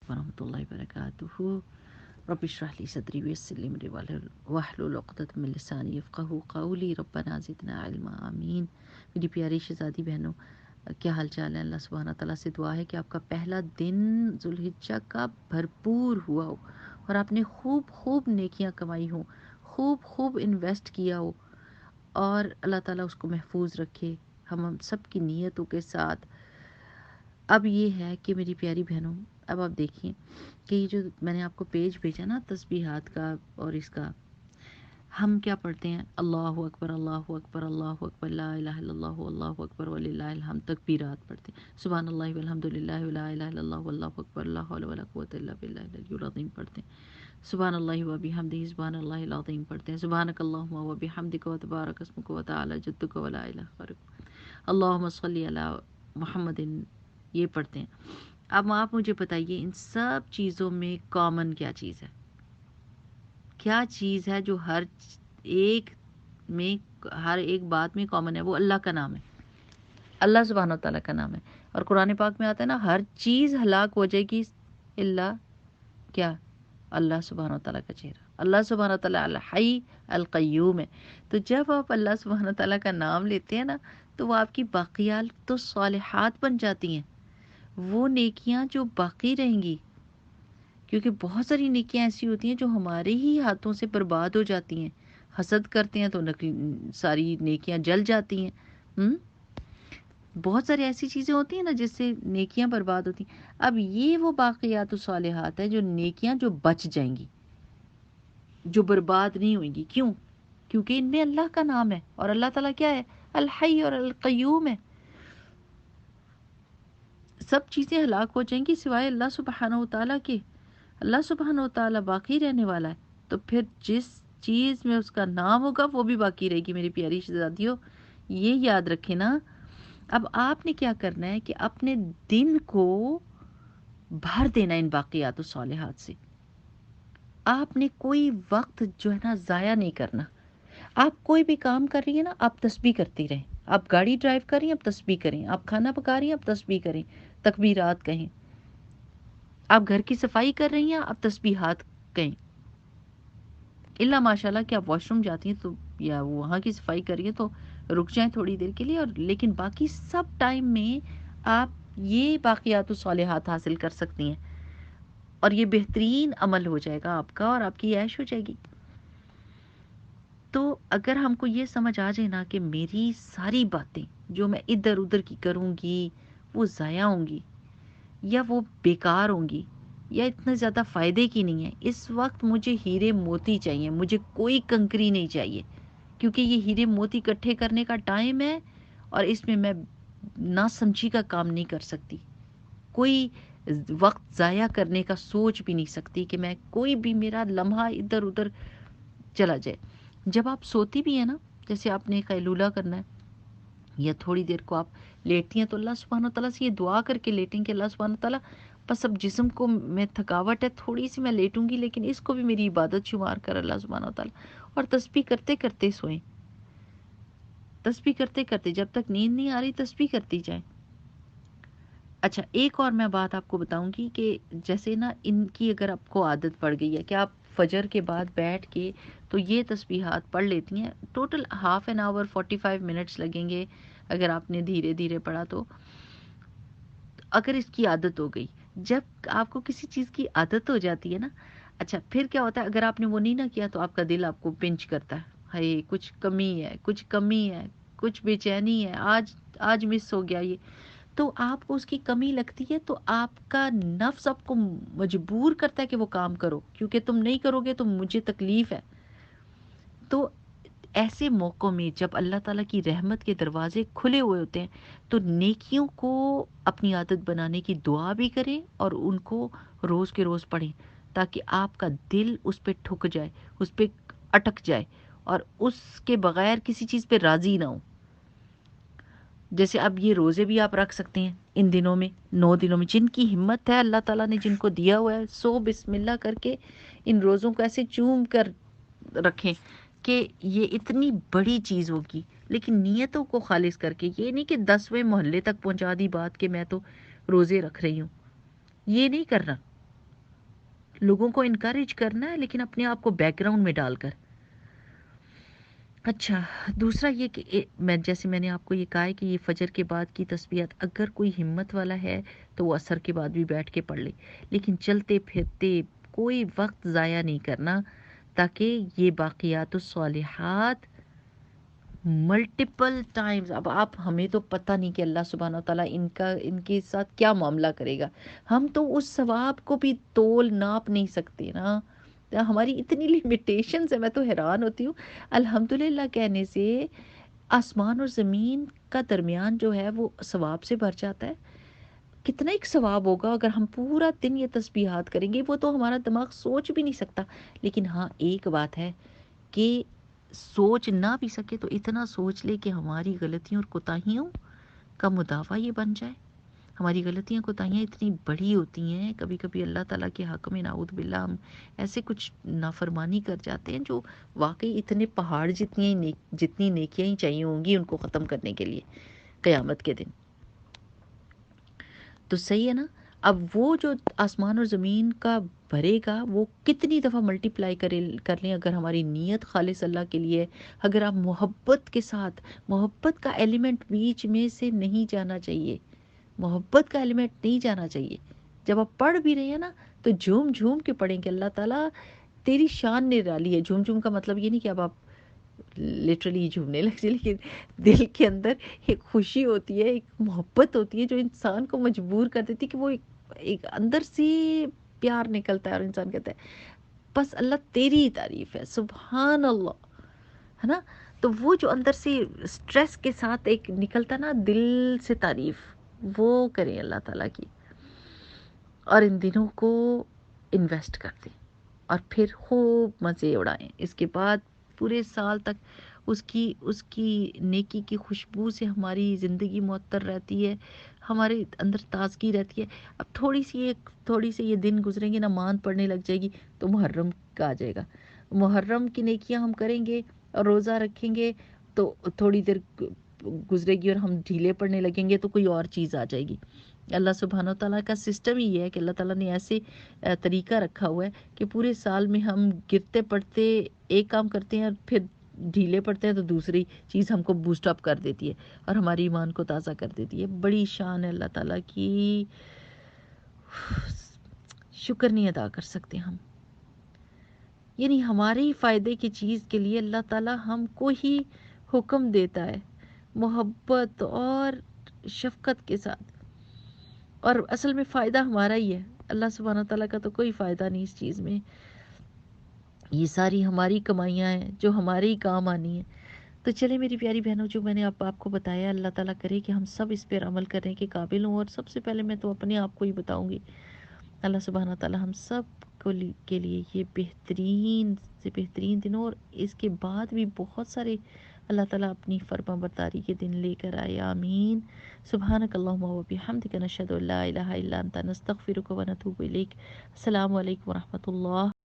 वरहमतुल्लाहि वबरकातुहू। रब्बि इश्रह ली सदरी वयस्सिर ली अमरी वाहलुल उक़दतम मिन लिसानी यफ़क़हू क़ौली रब्बना ज़िदना इल्मा आमीन। मेरी प्यारी शहज़ादी बहनों, क्या हाल चाल है? अल्लाह सुब्हाना तआला से दुआ है कि आपका पहला दिन ज़ुल्हिज्जा का भरपूर हुआ हो और आपने खूब खूब नेकियां कमाई हो, खूब खूब इन्वेस्ट किया हो, और अल्लाह ताला उसको महफूज रखे हम सब की नीयतों के साथ। अब ये है कि मेरी प्यारी बहनों, अब आप देखिए कि ये जो मैंने आपको पेज भेजा ना तस्बीहात का और इसका, हम क्या पढ़ते हैं? अल्लाहु अकबर अल्लाहु अकबर अल्लाहु अकबर ला इलाहा इल्लल्लाहु अल्लाहु अकबर वलिल्लाहिल हम्द, तकबीरात पढ़ते हैं, सुबहानल्लाहि वल्हम्दुलिल्लाहि वला इलाहा इल्लल्लाहु वल्लाहु अकबर ला हौला वला कुव्वता इल्ला बिल्लाहिल अलिय्युल अज़ीम पढ़ते हैं, सुबहानल्लाहि व बिहम्दिही सुबहानल्लाहिल अज़ीम पढ़ते हैं, सुबहानकल्लाहुम्मा व बिहम्दिका व तबारक अस्मुका व तआला जद्दुका व ला इलाहा गैरुक, अल्लाहुम्मा सल्लि अला मुहम्मदिन, ये पढ़ते हैं। अब आप मुझे बताइए इन सब चीज़ों में कॉमन क्या चीज़ है? क्या चीज़ है जो हर एक में, हर एक बात में कॉमन है? वो अल्लाह का नाम है, अल्लाह सुब्हानहू व तआला का नाम है। और कुरान पाक में आता है ना, हर चीज़ हलाक हो जाएगी इल्ला क्या? अल्लाह सुब्हानहू व तआला का चेहरा। अल्लाह सुब्हानहू व तआला अल हई अल क़य्यूम है। तो जब आप अल्लाह सुब्हानहू व तआला का नाम लेते हैं ना, तो वो आपकी बाक़ियात तो सालिहात बन जाती हैं, वो नेकियां जो बाकी रहेंगी। क्योंकि बहुत सारी नेकियां ऐसी होती हैं जो हमारे ही हाथों से बर्बाद हो जाती हैं। हसद करते हैं तो नकली सारी नेकियां जल जाती हैं। बहुत सारी ऐसी चीज़ें होती हैं ना जिससे नेकियां बर्बाद होती हैं। अब ये वो बाक़ियात सालिहात है जो नेकियां जो बच जाएंगी, जो बर्बाद नहीं होंगी। क्यों? क्योंकि इनमें अल्लाह का नाम है, और अल्लाह ताला क्या है? अल हई और अल क़य्यूम है। सब चीज़ें हलाक हो जाएंगी सिवाय अल्लाह सुब्हानहू व तआला के। अल्लाह सुब्हानहू व तआला बाकी रहने वाला है, तो फिर जिस चीज़ में उसका नाम होगा वो भी बाकी रहेगी। मेरी प्यारी शहज़ादियों, ये याद रखें ना। अब आपने क्या करना है कि अपने दिन को भर देना इन बाक़ियात सालिहात से। आपने कोई वक्त जो है ना ज़ाया नहीं करना। आप कोई भी काम कर रही हैं ना, आप तस्बीह करती रहें। आप गाड़ी ड्राइव कर रही हैं, आप तस्बीह करें। आप खाना पका रही हैं, आप तस्बीह करें, तकबीरात कहें। आप घर की सफाई कर रही हैं, आप तस्बीहात कहें। इल्ला माशाल्लाह कि आप वॉशरूम जाती हैं तो, या वहाँ की सफाई कर रही हैं तो रुक जाएं थोड़ी देर के लिए, और लेकिन बाकी सब टाइम में आप ये बाक़ियात सालिहात हासिल कर सकती हैं, और ये बेहतरीन अमल हो जाएगा आपका, और आपकी ऐश हो जाएगी। तो अगर हमको ये समझ आ जाए ना कि मेरी सारी बातें जो मैं इधर उधर की करूँगी वो ज़ाया होंगी, या वो बेकार होंगी, या इतने ज़्यादा फ़ायदे की नहीं है, इस वक्त मुझे हीरे मोती चाहिए, मुझे कोई कंकरी नहीं चाहिए। क्योंकि ये हीरे मोती इकट्ठे करने का टाइम है, और इसमें मैं नासमझी का काम नहीं कर सकती। कोई वक्त ज़ाया करने का सोच भी नहीं सकती कि मैं कोई भी मेरा लम्हा इधर उधर चला जाए। जब आप सोती भी हैं ना, जैसे आपने कैलूला करना है, या थोड़ी देर को आप लेटती हैं, तो अल्लाह सुब्हानहू तआला से ये दुआ करके लेटें कि अल्लाह सुब्हानहू तआला, बस अब जिस्म को मैं थकावट है थोड़ी सी, मैं लेटूंगी, लेकिन इसको भी मेरी इबादत शुमार कर अल्लाह सुब्हानहू तआला। और तस्बीह करते करते सोएं, तस्बीह करते करते, जब तक नींद नहीं आ रही तस्बीह करती जाएं। अच्छा, एक और मैं बात आपको बताऊंगी कि जैसे ना इनकी अगर आपको आदत पड़ गई है कि आप फजर के बाद बैठ के तो ये तस्बीहात पढ़ लेती हैं, total half an hour 45 minutes लगेंगे अगर आपने धीरे धीरे पढ़ा तो। अगर इसकी आदत हो गई, जब आपको किसी चीज़ की आदत हो जाती है ना, अच्छा फिर क्या होता है, अगर आपने वो नहीं ना किया तो आपका दिल आपको पिंच करता है, हाय कुछ कमी है, कुछ कमी है, कुछ बेचैनी है, आज आज मिस हो गया ये। तो आपको उसकी कमी लगती है, तो आपका नफ्स आपको मजबूर करता है कि वो काम करो, क्योंकि तुम नहीं करोगे तो मुझे तकलीफ है। तो ऐसे मौक़ों में जब अल्लाह ताला की रहमत के दरवाजे खुले हुए होते हैं, तो नेकियों को अपनी आदत बनाने की दुआ भी करें, और उनको रोज़ के रोज़ पढ़ें, ताकि आपका दिल उस पे ठुक जाए, उस पे अटक जाए, और उसके बगैर किसी चीज़ पे राज़ी ना हो। जैसे अब ये रोज़े भी आप रख सकते हैं इन दिनों में, 9 दिनों में, जिनकी हिम्मत है, अल्लाह ताला ने जिनको दिया हुआ है, सो बिस्मिल्लाह करके इन रोज़ों को ऐसे चूम कर रखें कि ये इतनी बड़ी चीज़ होगी। लेकिन नीयतों को खालिस करके, ये नहीं कि 10वें मोहल्ले तक पहुंचा दी बात कि मैं तो रोज़े रख रही हूँ, ये नहीं करना। لوگوں کو انکریج کرنا ہے لیکن اپنے آپ کو بیک گراؤنڈ میں ڈال کر. اچھا، دوسرا یہ کہ جیسے میں نے آپ کو یہ کہا ہے کہ یہ فجر کے بعد کی تسبیحات اگر کوئی ہمت والا ہے تو وہ عصر کے بعد بھی بیٹھ کے پڑھ لے، لیکن چلتے پھرتے کوئی وقت ضائع نہیں کرنا، تاکہ یہ باقیات الصالحات ملٹیپل ٹائمز. اب آپ ہمیں تو پتہ نہیں کہ اللہ سبحانہ و تعالیٰ ان کے ساتھ کیا معاملہ کرے گا. ہم تو اس ثواب کو بھی تول ناپ نہیں سکتے نا. ہماری اتنی لمیٹیشنز ہیں، میں تو حیران ہوتی ہوں. الحمدللہ کہنے سے آسمان اور زمین کا درمیان جو ہے وہ ثواب سے بھر جاتا ہے. کتنا ایک ثواب ہوگا اگر ہم پورا دن یہ تسبیحات کریں گے، وہ تو ہمارا دماغ سوچ بھی نہیں سکتا. لیکن ہاں ایک بات ہے کہ سوچ نہ بھی سکے تو اتنا سوچ لے کہ ہماری غلطیوں اور کوتاہیوں کا مداوع یہ بن جائے. ہماری غلطیاں کوتاہیاں اتنی بڑی ہوتی ہیں، کبھی کبھی اللہ تعالیٰ کے حق میں نعوذ باللہ ہم ایسے کچھ نافرمانی کر جاتے ہیں جو واقعی اتنے پہاڑ جتنی نیکیاں ہی چاہیے ہوں گی ان کو ختم کرنے کے لیے قیامت کے دن. تو صحیح ہے نا. اب وہ جو آسمان اور زمین کا بھرے گا وہ کتنی دفعہ ملٹی پلائی کر لیں اگر ہماری نیت خالص اللہ کے لیے. اگر آپ محبت کے ساتھ، محبت کا ایلیمنٹ بیچ میں سے نہیں جانا چاہیے، محبت کا ایلیمنٹ نہیں جانا چاہیے. جب آپ پڑھ بھی رہے ہیں نا تو جھوم جھوم کے پڑھیں کہ اللہ تعالیٰ تیری شان نرالی ہے. جھوم جھوم کا مطلب یہ نہیں کہ اب آپ لٹرلی جھومنے لگ جائے، لیکن دل کے اندر ایک خوشی ہوتی ہے، ایک محبت ہوتی ہے جو انسان کو مجبور کر دیتی ہے کہ وہ ایک اندر سے پیار نکلتا ہے اور انسان کہتا ہے بس اللہ تیری ہی تعریف ہے، سبحان اللہ، ہے نا. تو وہ جو اندر سے سٹریس کے ساتھ ایک نکلتا نا دل سے تعریف، وہ کریں اللہ تعالیٰ کی، اور ان دنوں کو انویسٹ کر دیں اور پھر خوب مزے اڑائیں. اس کے بعد پورے سال تک اس کی نیکی کی خوشبو سے ہماری زندگی معطر رہتی ہے، ہمارے اندر تازگی رہتی ہے. اب تھوڑی سی یہ دن گزریں گے، نماز پڑھنے لگ جائے گی تو محرم کا آ جائے گا. محرم کی نیکیاں ہم کریں گے اور روزہ رکھیں گے تو تھوڑی دیر گزرے گی اور ہم ڈھیلے پڑنے لگیں گے تو کوئی اور چیز آ جائے گی. اللہ سبحانہ و تعالیٰ کا سسٹم ہی یہ ہے کہ اللہ تعالیٰ نے ایسے طریقہ رکھا ہوا ہے کہ پورے سال میں ہم گرتے پڑتے ایک کام کرتے ہیں اور پھر ڈھیلے پڑتے ہیں تو دوسری چیز ہم کو بوسٹ اپ کر دیتی ہے اور ہماری ایمان کو تازہ کر دیتی ہے. بڑی شان ہے اللہ تعالیٰ کی، شکر نہیں ادا کر سکتے ہم. یعنی ہمارے فائدے کی چیز کے لیے اللہ تعالیٰ ہم کو ہی حکم دیتا ہے محبت اور شفقت کے ساتھ، اور اصل میں فائدہ ہمارا ہی ہے. اللہ سبحانہ تعالیٰ کا تو کوئی فائدہ نہیں اس چیز میں. یہ ساری ہماری کمائیاں ہیں جو ہمارے ہی کام آنی ہیں. تو چلے میری پیاری بہنوں، جو میں نے آپ کو بتایا اللہ تعالیٰ کرے کہ ہم سب اس پر عمل کرنے کے قابل ہوں. اور سب سے پہلے میں تو اپنے آپ کو ہی بتاؤں گی، اللہ سبحانہ تعالیٰ ہم سب کے لیے یہ بہترین سے بہترین دنوں اور اس کے بعد بھی بہت سارے اللہ تعالیٰ اپنی فرما برداری کے دن لے کر آئے. آمین. سبحانک اللہم و بحمدک، نشہد ان لا الہ الا انت، نستغفرک و نتوب الیک. السلام علیکم و رحمۃ اللہ.